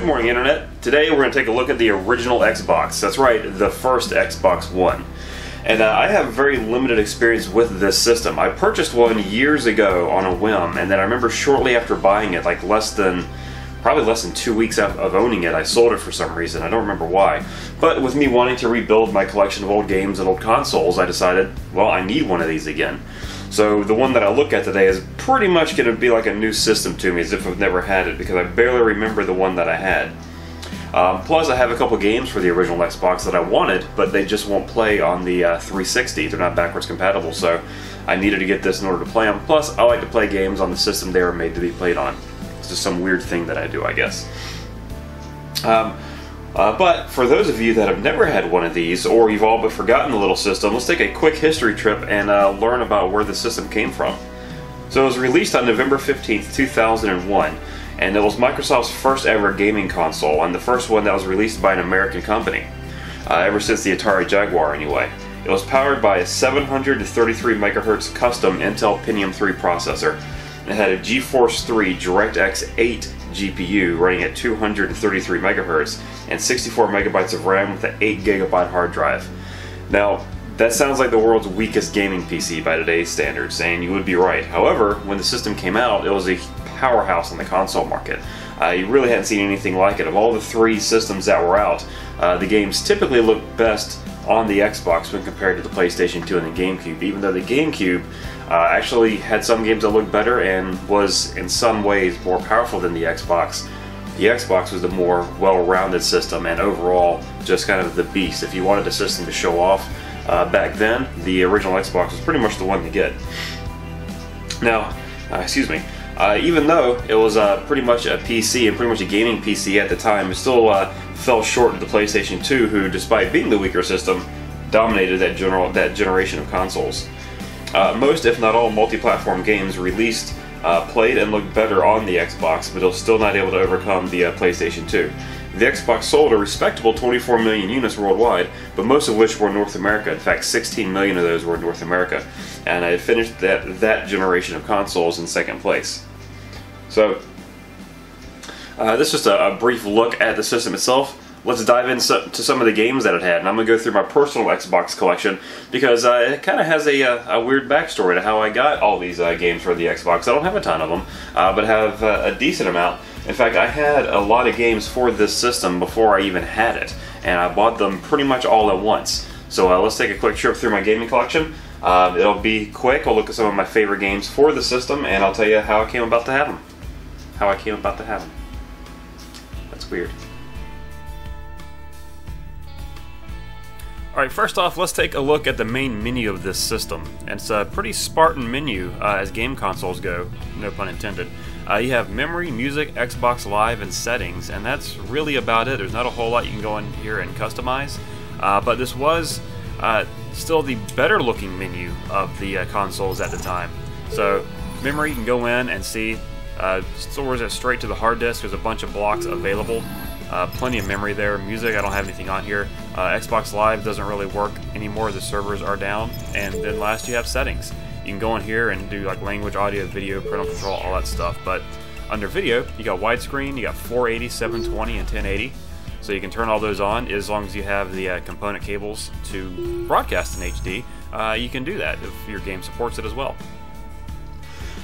morning, Internet. Today we're going to take a look at the original Xbox. That's right, the first Xbox One. And I have very limited experience with this system. I purchased one years ago on a whim, and then I remember shortly after buying it, like probably less than 2 weeks of owning it, I sold it for some reason. I don't remember why. But with me wanting to rebuild my collection of old games and old consoles, I decided, well, I need one of these again. So the one that I look at today is pretty much going to be like a new system to me, as if I've never had it, because I barely remember the one that I had. Plus I have a couple games for the original Xbox that I wanted, but they just won't play on the 360. They're not backwards compatible, so I needed to get this in order to play them. Plus I like to play games on the system they were made to be played on. It's just some weird thing that I do, I guess. But for those of you that have never had one of these, or you've all but forgotten the little system, let's take a quick history trip and learn about where the system came from. So it was released on November 15th, 2001, and it was Microsoft's first ever gaming console, and the first one that was released by an American company, ever since the Atari Jaguar anyway. It was powered by a 733 MHz custom Intel Pentium 3 processor. It had a GeForce 3 DirectX 8 GPU running at 233 MHz and 64 megabytes of RAM with an 8 GB hard drive. Now, that sounds like the world's weakest gaming PC by today's standards, and you would be right. However, when the system came out, it was a powerhouse on the console market. You really hadn't seen anything like it. Of all the three systems that were out, the games typically look best on the Xbox when compared to the PlayStation 2 and the GameCube, even though the GameCube actually had some games that looked better and was in some ways more powerful than the Xbox. The Xbox was the more well-rounded system and overall just kind of the beast. If you wanted a system to show off back then, the original Xbox was pretty much the one to get. Now, even though it was pretty much a PC and pretty much a gaming PC at the time, it still fell short of the PlayStation 2, who, despite being the weaker system, dominated that generation of consoles. Most, if not all, multi-platform games released played and looked better on the Xbox, but it was still not able to overcome the PlayStation 2. The Xbox sold a respectable 24 million units worldwide, but most of which were in North America. In fact, 16 million of those were in North America, and I finished that generation of consoles in second place. So, this is just a brief look at the system itself. Let's dive into some of the games that it had, and I'm going to go through my personal Xbox collection because it kind of has a weird backstory to how I got all these games for the Xbox. I don't have a ton of them, but have a decent amount. In fact, I had a lot of games for this system before I even had it, and I bought them pretty much all at once. So let's take a quick trip through my gaming collection. It'll be quick. I'll look at some of my favorite games for the system, and I'll tell you how I came about to have them. That's weird. Alright, first off, let's take a look at the main menu of this system. And it's a pretty Spartan menu as game consoles go, no pun intended. You have memory, music, Xbox Live, and settings, and that's really about it. There's not a whole lot you can go in here and customize, but this was still the better looking menu of the consoles at the time. So, memory, you can go in and see, stores it straight to the hard disk. There's a bunch of blocks available. Plenty of memory there. Music, I don't have anything on here. Xbox Live doesn't really work anymore. The servers are down. And then last you have settings. You can go in here and do like language, audio, video, parental control, all that stuff. But under video, you got widescreen, you got 480, 720, and 1080. So you can turn all those on as long as you have the component cables to broadcast in HD. You can do that if your game supports it as well.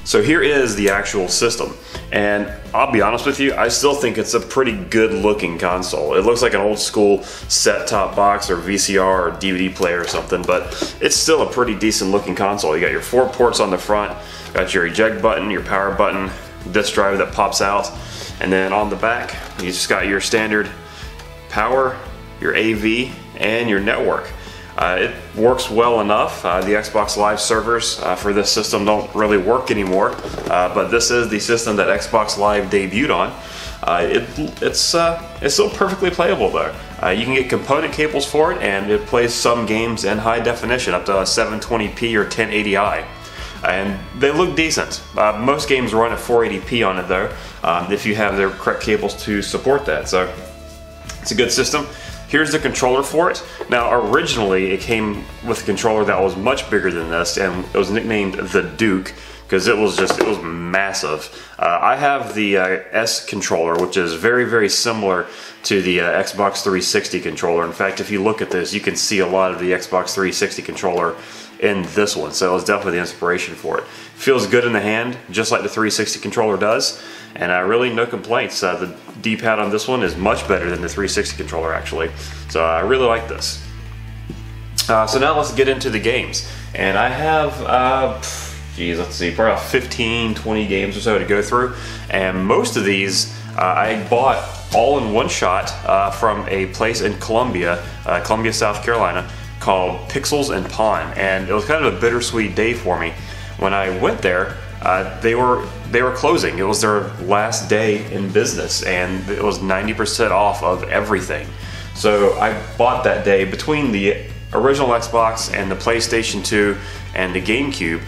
So here is the actual system, and I'll be honest with you, I still think it's a pretty good looking console. It looks like an old school set-top box or VCR or DVD player or something, but it's still a pretty decent looking console. You got your 4 ports on the front, got your eject button, your power button, disk drive that pops out, and then on the back you just got your standard power, your AV, and your network. It works well enough. The Xbox Live servers for this system don't really work anymore, but this is the system that Xbox Live debuted on. It's still perfectly playable though. You can get component cables for it, and it plays some games in high definition, up to 720p or 1080i. And they look decent. Most games run at 480p on it though, if you have the correct cables to support that. So it's a good system. Here's the controller for it. Now originally it came with a controller that was much bigger than this, and it was nicknamed the Duke because it was massive. I have the S controller, which is very, very similar to the Xbox 360 controller. In fact, if you look at this, you can see a lot of the Xbox 360 controller in this one, so it was definitely the inspiration for it. Feels good in the hand, just like the 360 controller does, and really no complaints. The D-pad on this one is much better than the 360 controller, actually, so I really like this. So now let's get into the games, and I have let's see, probably about 15-20 games or so to go through, and most of these I bought all in one shot from a place in Columbia, South Carolina, called Pixels and Pawn, and it was kind of a bittersweet day for me. When I went there, they were closing. It was their last day in business, and it was 90% off of everything. So I bought that day between the original Xbox and the PlayStation 2 and the GameCube.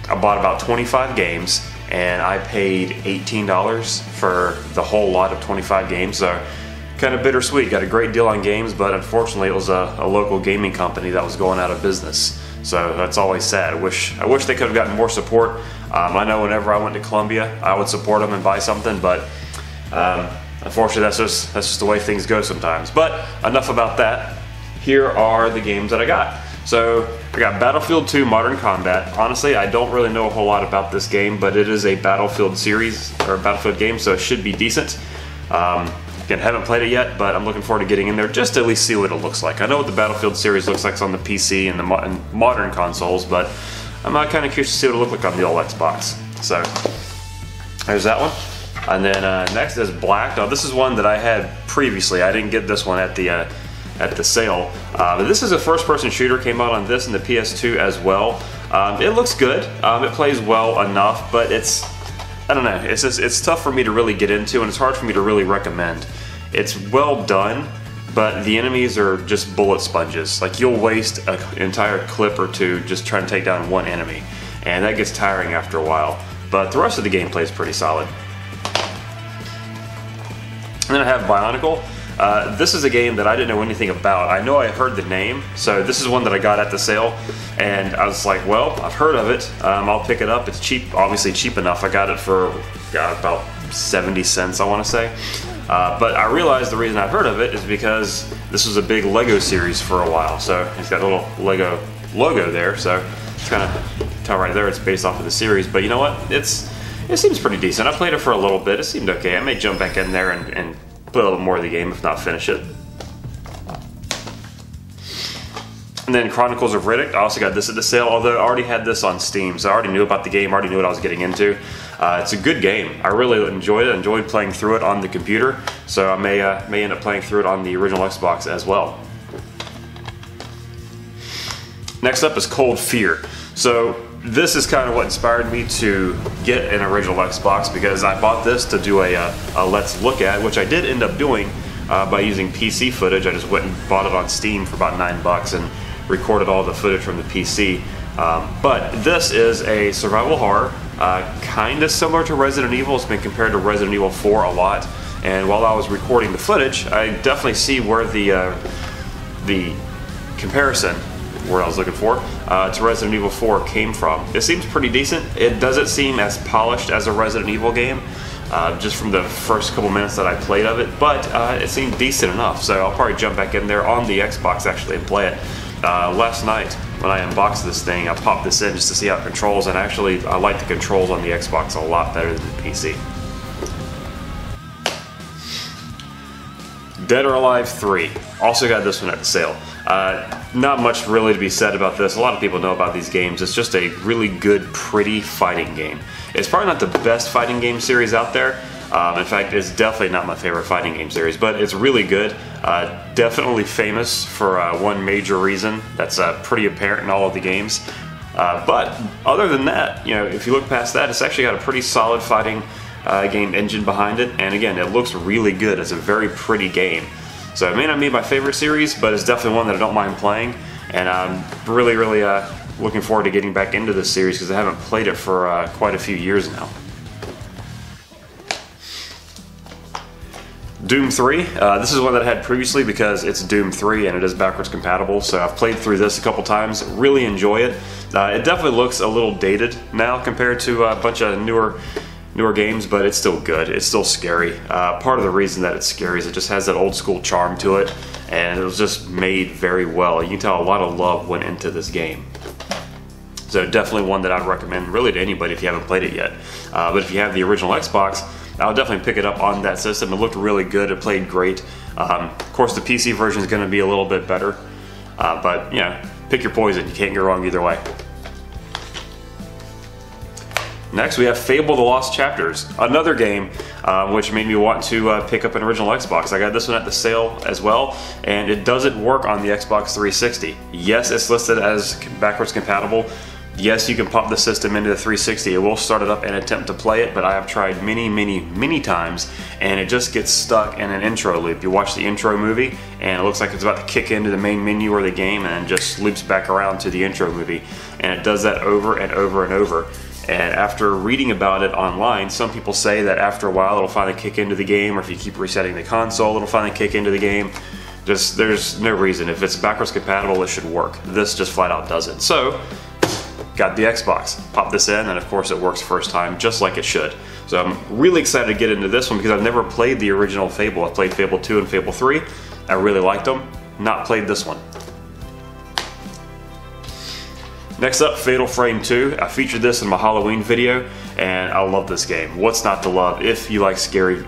I bought about 25 games, and I paid $18 for the whole lot of 25 games. So kind of bittersweet. Got a great deal on games, but unfortunately it was a local gaming company that was going out of business. So that's always sad. I wish they could have gotten more support. I know whenever I went to Columbia, I would support them and buy something, but unfortunately that's just the way things go sometimes. But enough about that. Here are the games that I got. So I got Battlefield 2 Modern Combat. Honestly, I don't really know a whole lot about this game, but it is a Battlefield series or Battlefield game, so it should be decent. Again, haven't played it yet, but I'm looking forward to getting in there just to at least see what it looks like. I know what the Battlefield series looks like on the PC and the modern consoles, but I'm kind of curious to see what it looks like on the old Xbox. So there's that one. And then next is Black. Now this is one that I had previously. I didn't get this one at the sale. But this is a first-person shooter. Came out on this and the PS2 as well. It looks good. It plays well enough, but I don't know. It's tough for me to really get into, and it's hard for me to really recommend. It's well done, but the enemies are just bullet sponges. Like, you'll waste an entire clip or two just trying to take down one enemy, and that gets tiring after a while. But the rest of the gameplay is pretty solid. And then I have Bionicle. This is a game that I didn't know anything about. I know I heard the name, so this is one that I got at the sale, and I was like, well, I've heard of it. I'll pick it up. It's cheap, obviously cheap enough. I got it for about 70 cents, I want to say. But I realized the reason I've heard of it is because this was a big Lego series for a while. So it's got a little Lego logo there, so it's kind of tell right there it's based off of the series. But you know what? It seems pretty decent. I played it for a little bit. It seemed okay. I may jump back in there and play a little more of the game, if not finish it. And then Chronicles of Riddick. I also got this at the sale, although I already had this on Steam, so I already knew about the game, already knew what I was getting into. It's a good game. I really enjoyed it. I enjoyed playing through it on the computer, so I may end up playing through it on the original Xbox as well. Next up is Cold Fear. So this is kind of what inspired me to get an original Xbox, because I bought this to do a Let's Look At, which I did end up doing by using PC footage. I just went and bought it on Steam for about $9 and recorded all the footage from the PC. But this is a survival horror, kind of similar to Resident Evil. It's been compared to Resident Evil 4 a lot, and while I was recording the footage, I definitely see where the comparison, word I was looking for, to Resident Evil 4 came from. It seems pretty decent. It doesn't seem as polished as a Resident Evil game, just from the first couple minutes that I played of it, but it seemed decent enough, so I'll probably jump back in there on the Xbox actually and play it. Last night when I unboxed this thing, I popped this in just to see how it controls, and actually I like the controls on the Xbox a lot better than the PC. Dead or Alive 3. Also got this one at the sale. Not much really to be said about this. A lot of people know about these games. It's just a really good, pretty fighting game. It's probably not the best fighting game series out there. In fact, it's definitely not my favorite fighting game series, but it's really good. Definitely famous for one major reason that's pretty apparent in all of the games. But other than that, you know, if you look past that, it's actually got a pretty solid fighting game engine behind it, and again, it looks really good. It's a very pretty game. So it may not be my favorite series, but it's definitely one that I don't mind playing, and I'm really looking forward to getting back into this series because I haven't played it for quite a few years now. Doom 3, this is one that I had previously because it's Doom 3 and it is backwards compatible, so I've played through this a couple times, really enjoy it. It definitely looks a little dated now compared to a bunch of newer games, but it's still good. It's still scary. Part of the reason that it's scary is it just has that old school charm to it, and it was just made very well. You can tell a lot of love went into this game. So definitely one that I'd recommend really to anybody if you haven't played it yet. But if you have the original Xbox, I'll definitely pick it up on that system. It looked really good. It played great. Of course, the PC version is going to be a little bit better, but you know, pick your poison. You can't go wrong either way. Next, we have Fable: The Lost Chapters, another game which made me want to pick up an original Xbox. I got this one at the sale as well, and it doesn't work on the Xbox 360. Yes, it's listed as backwards compatible. Yes, you can pop the system into the 360. It will start it up and attempt to play it, but I have tried many times, and it just gets stuck in an intro loop. You watch the intro movie, and it looks like it's about to kick into the main menu or the game, and just loops back around to the intro movie. And it does that over and over and over. And after reading about it online, some people say that after a while it'll finally kick into the game, or if you keep resetting the console, it'll finally kick into the game. Just, there's no reason. If it's backwards compatible, it should work. This just flat out doesn't. So, got the Xbox. Pop this in, and of course it works first time, just like it should. So I'm really excited to get into this one because I've never played the original Fable. I've played Fable 2 and Fable 3. I really liked them. Not played this one. Next up, Fatal Frame 2. I featured this in my Halloween video, and I love this game. What's not to love if you like scary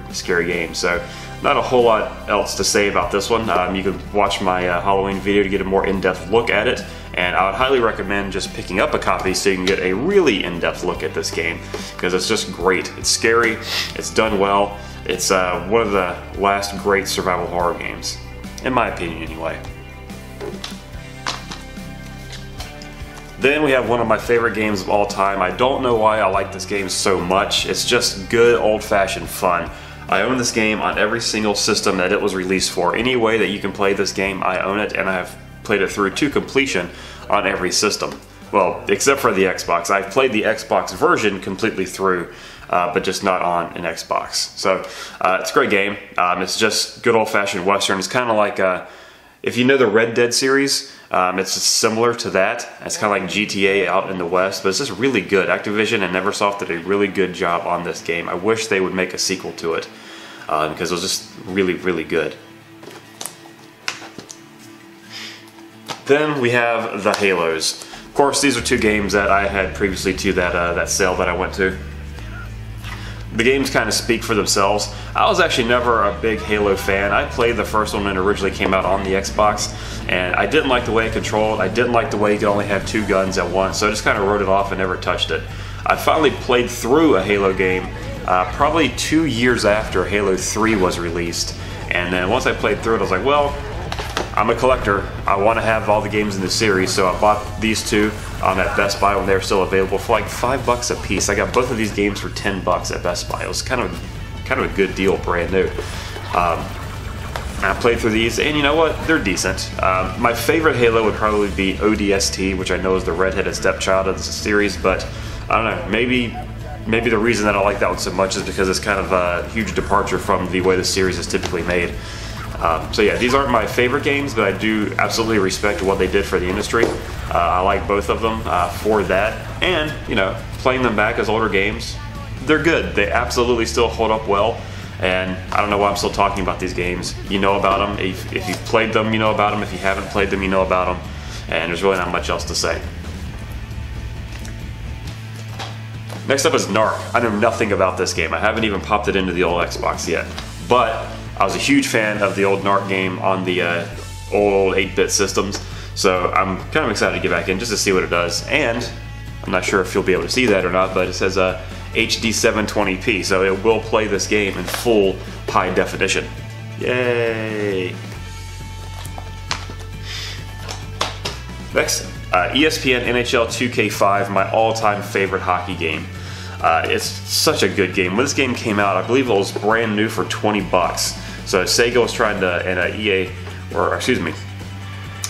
games? So, not a whole lot else to say about this one. You can watch my Halloween video to get a more in-depth look at it, and I would highly recommend just picking up a copy so you can get a really in-depth look at this game, because it's just great. It's scary, it's done well, it's one of the last great survival horror games, in my opinion anyway. Then we have one of my favorite games of all time. I don't know why I like this game so much. It's just good old-fashioned fun. I own this game on every single system that it was released for. Any way that you can play this game, I own it, and I have played it through to completion on every system. Well, except for the Xbox. I've played the Xbox version completely through, but just not on an Xbox. So it's a great game. It's just good old-fashioned Western. It's kind of like, if you know the Red Dead series, it's similar to that. It's kind of like GTA out in the West, but it's just really good. Activision and Neversoft did a really good job on this game. I wish they would make a sequel to it, because it was just really good. Then we have the Halos. Of course, these are two games that I had previously to that sale that I went to. The games kind of speak for themselves. I was actually never a big Halo fan. I played the first one when it originally came out on the Xbox, and I didn't like the way it controlled. I didn't like the way you could only have two guns at once, so I just kind of wrote it off and never touched it. I finally played through a Halo game probably 2 years after Halo 3 was released, and then once I played through it, I was like, well, I'm a collector. I want to have all the games in the series, so I bought these two at Best Buy when they were still available for like $5 a piece. I got both of these games for $10 at Best Buy. It was kind of a good deal, brand new. I played through these, and you know what? They're decent. My favorite Halo would probably be ODST, which I know is the redheaded stepchild of the series, but I don't know. Maybe the reason that I like that one so much is because it's kind of a huge departure from the way the series is typically made. So yeah, these aren't my favorite games, but I do absolutely respect what they did for the industry. I like both of them for that, and you know, playing them back as older games, they're good. They absolutely still hold up well, and I don't know why I'm still talking about these games. You know about them. If you've played them, you know about them. If you haven't played them, you know about them, and there's really not much else to say. Next up is Narc. I know nothing about this game. I haven't even popped it into the old Xbox yet, but I was a huge fan of the old Narc game on the old 8-bit systems, so I'm kind of excited to get back in just to see what it does. And I'm not sure if you'll be able to see that or not, but it says HD 720p, so it will play this game in full high definition. Yay! Next, ESPN NHL 2K5, my all-time favorite hockey game. It's such a good game. When this game came out, I believe it was brand new for $20. So Sega was trying to, and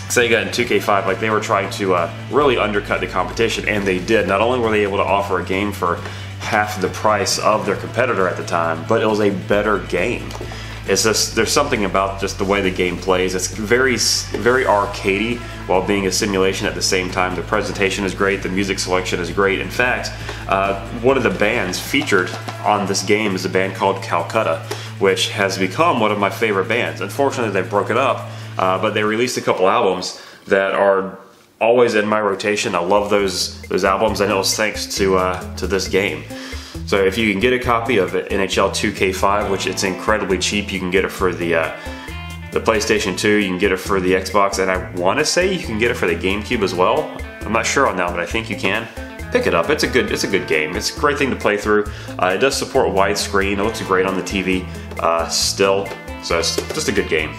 Sega and 2K5, like they were trying to really undercut the competition, and they did. Not only were they able to offer a game for half the price of their competitor at the time, but it was a better game. It's just, there's something about just the way the game plays. It's very arcadey while being a simulation at the same time. The presentation is great, the music selection is great. In fact, one of the bands featured on this game is a band called Calcutta, which has become one of my favorite bands. Unfortunately, they broke it up, but they released a couple albums that are always in my rotation. I love those albums, and it was thanks to this game. So if you can get a copy of it, NHL 2K5, which it's incredibly cheap, you can get it for the PlayStation 2, you can get it for the Xbox, and I want to say you can get it for the GameCube as well. I'm not sure on that, but I think you can. Pick it up. It's a good game. It's a great thing to play through. It does support widescreen. It looks great on the TV still. So it's just a good game.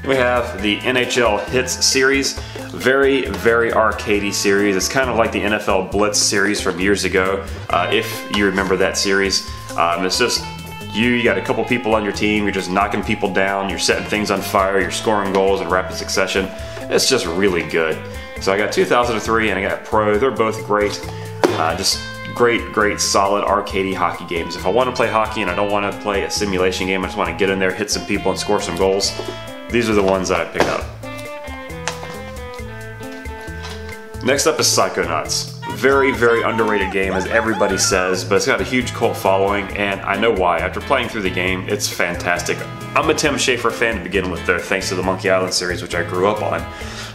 We have the NHL Hits series. Very arcadey series. It's kind of like the NFL Blitz series from years ago, if you remember that series. It's just you got a couple people on your team, you're just knocking people down, you're setting things on fire, you're scoring goals in rapid succession. It's just really good. So I got 2003 and I got Pro. They're both great. Just great solid arcadey hockey games. If I want to play hockey and I don't want to play a simulation game, I just want to get in there, hit some people and score some goals, these are the ones that I pick up. Next up is Psychonauts. Very underrated game, as everybody says, but it's got a huge cult following, and I know why. After playing through the game, it's fantastic. I'm a Tim Schafer fan to begin with there, thanks to the Monkey Island series, which I grew up on.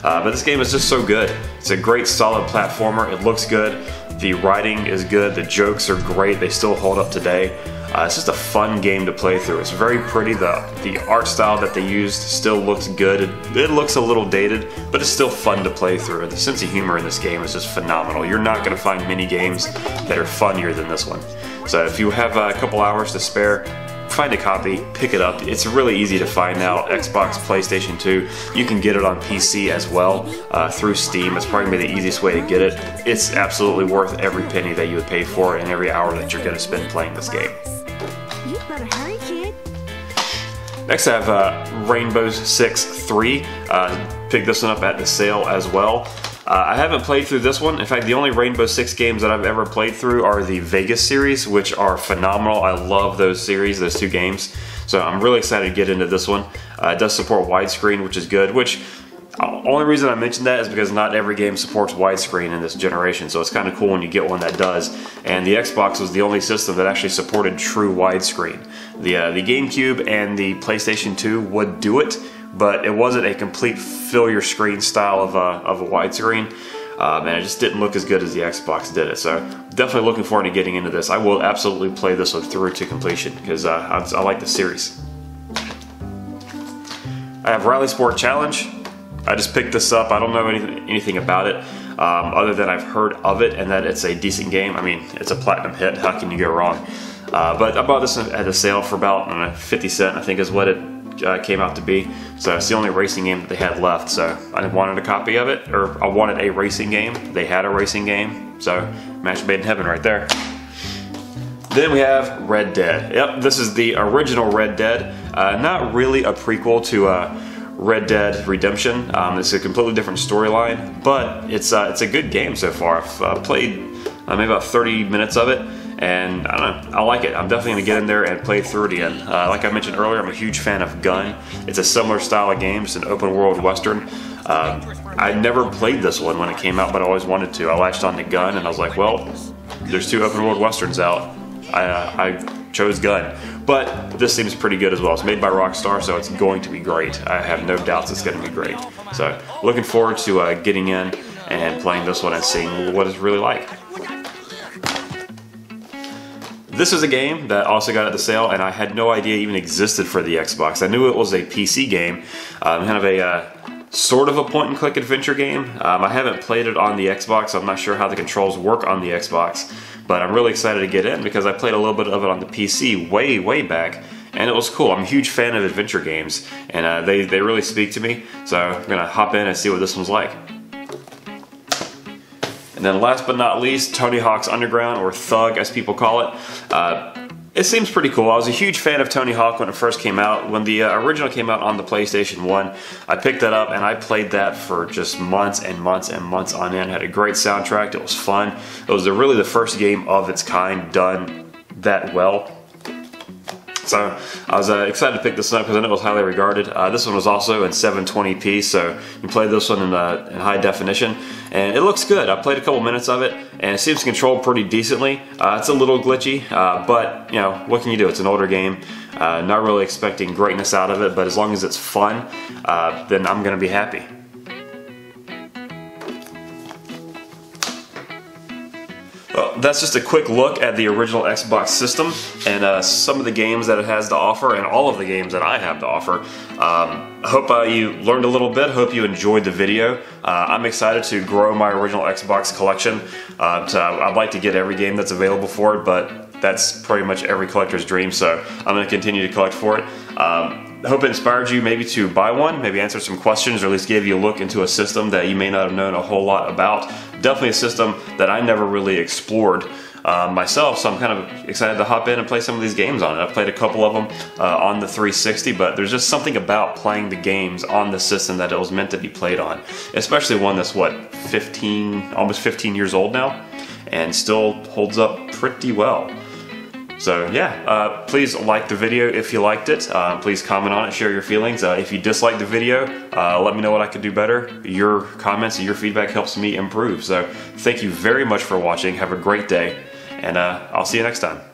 But this game is just so good. It's a great solid platformer. It looks good. The writing is good. The jokes are great. They still hold up today. It's just a fun game to play through. It's very pretty. The art style that they used still looks good. It looks a little dated, but it's still fun to play through. And the sense of humor in this game is just phenomenal. You're not going to find many games that are funnier than this one. So if you have a couple hours to spare, find a copy, pick it up. It's really easy to find now. Xbox, PlayStation 2. You can get it on PC as well through Steam. It's probably the easiest way to get it. It's absolutely worth every penny that you would pay for it and every hour that you're going to spend playing this game. You better hurry, kid. Next I have Rainbow Six 3. Picked this one up at the sale as well. I haven't played through this one. In fact, the only Rainbow Six games that I've ever played through are the Vegas series, which are phenomenal. I love those series, those two games. So I'm really excited to get into this one. It does support widescreen, which is good, which only reason I mention that is because not every game supports widescreen in this generation, so it's kind of cool when you get one that does. And the Xbox was the only system that actually supported true widescreen. The GameCube and the PlayStation 2 would do it, but it wasn't a complete fill your screen style of a widescreen, and it just didn't look as good as the Xbox did it. So definitely looking forward to getting into this. I will absolutely play this one through to completion because I like the series. I have Rally Sport Challenge. I just picked this up. I don't know anything about it other than I've heard of it and that it's a decent game. I mean, it's a platinum hit. How can you go wrong? But I bought this at a sale for about 50 cents, I think is what it came out to be. So it's the only racing game that they had left. So I wanted a copy of it, or I wanted a racing game. They had a racing game. So match made in heaven right there. Then we have Red Dead. Yep, this is the original Red Dead. Not really a prequel to Red Dead Redemption. It's a completely different storyline, but it's a good game so far. I've played maybe about 30 minutes of it, and I don't know, I like it. I'm definitely going to get in there and play through it again. Like I mentioned earlier, I'm a huge fan of Gun. It's a similar style of game. It's an open world western. I never played this one when it came out, but I always wanted to. I latched on to Gun, and I was like, well, there's two open world westerns out. I chose Gun. But this seems pretty good as well. It's made by Rockstar, so it's going to be great. I have no doubts it's going to be great. So looking forward to getting in and playing this one and seeing what it's really like. This is a game that also got at the sale, and I had no idea even existed for the Xbox. I knew it was a PC game, kind of a sort of a point-and-click adventure game. I haven't played it on the Xbox, so I'm not sure how the controls work on the Xbox, but I'm really excited to get in because I played a little bit of it on the PC way back, and it was cool. I'm a huge fan of adventure games, and they really speak to me, so I'm going to hop in and see what this one's like. And then last but not least, Tony Hawk's Underground, or Thug as people call it. It seems pretty cool. I was a huge fan of Tony Hawk when it first came out. When the original came out on the PlayStation 1, I picked that up and I played that for just months and months and months on end. It had a great soundtrack. It was fun. It was really the first game of its kind done that well. So I was excited to pick this up because I know it was highly regarded. This one was also in 720p, so you play this one in high definition, and it looks good. I played a couple minutes of it, and it seems to control pretty decently. It's a little glitchy, but you know, what can you do? It's an older game. Not really expecting greatness out of it, but as long as it's fun, then I'm going to be happy. Well, that's just a quick look at the original Xbox system and some of the games that it has to offer, and all of the games that I have to offer. I hope you learned a little bit. Hope you enjoyed the video. I'm excited to grow my original Xbox collection. I'd like to get every game that's available for it, but that's pretty much every collector's dream, so I'm going to continue to collect for it. I hope it inspired you maybe to buy one, maybe answer some questions, or at least give you a look into a system that you may not have known a whole lot about. Definitely a system that I never really explored myself, so I'm kind of excited to hop in and play some of these games on it. I've played a couple of them on the 360, but there's just something about playing the games on the system that it was meant to be played on, especially one that's, what, almost 15 years old now, and still holds up pretty well. So yeah, please like the video if you liked it. Please comment on it, share your feelings. If you disliked the video, let me know what I could do better. Your comments and your feedback helps me improve. So thank you very much for watching. Have a great day, and I'll see you next time.